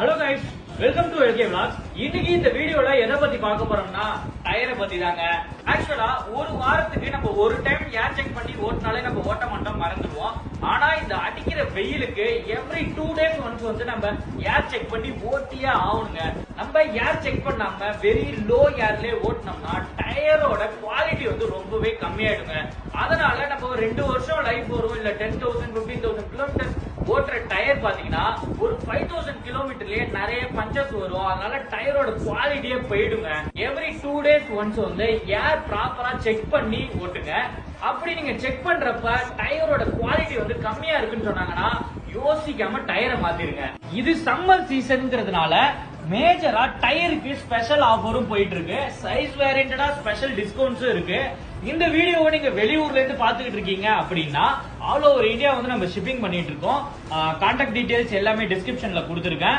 Hello guys, welcome to LK vlogs. இன்னைக்கு இந்த வீடியோல எதை பத்தி பார்க்க போறோம்னா டயரை பத்தி தாங்க. ஆக்சுவலா ஒரு வாரத்துக்கு நம்ம ஒரு டைம் ஏர் செக் பண்ணி ஓட்டினாலே நம்ம ஓட்ட மாட்டோம், மறந்துடுவோம். ஆனா இந்த அடிக்கிற வெயிலுக்கு எவ்ரி 2 days ஒன்ஸ் வந்து நம்ம ஏர் செக் பண்ணி ஓட்டியே ஆகணுங்க. நம்ம ஏர் செக் பண்ணாம வெரி லோ ஏர்லயே ஓட்டினோம்னா டயரோட குவாலிட்டி வந்து ரொம்பவே கம்மியாயிடுங்க. அதனால நம்ம 2 வருஷம் லைஃப் வரும், இல்ல 10,000 15,000 கிலோமீட்டர் ஓட்டுற டயர் பாத்தீங்கன்னா ஒரு 5,000 கிலோமீட்டர்லயே நிறைய பஞ்சர்ஸ் வரும். அதனால டயரோட குவாலிட்டியே போயிடுங்க. எவ்ரி 2 days ஒன்ஸ் வந்து ஏர் ப்ராப்பரா செக் பண்ணி ஓட்டுங்க. அப்படி நீங்க செக் பண்றப்ப டயரோட குவாலிட்டி வந்து கம்மியா இருக்குன்னு சொன்னாங்கன்னா யோசிக்காம டயரை மாத்திருங்க. இது சம்மர் சீசன்ங்கிறதுனால மேஜரா டயருக்கு ஸ்பெஷல் ஆஃபரும் போயிட்டு இருக்கு. சைஸ் வேரியண்டடா ஸ்பெஷல் டிஸ்கவுண்ட்ஸும் இருக்கு. இந்த வீடியோவை நீங்க வெளியூர்ல இருந்து பாத்துக்கிட்டு இருக்கீங்க அப்படின்னா ஆல் ஓவர் இந்தியா வந்து நம்ம ஷிப்பிங் பண்ணிட்டு இருக்கோம். கான்டாக்ட் டீடைல்ஸ் எல்லாமே டிஸ்கிரிப்ஷன்ல கொடுத்துருக்கேன்.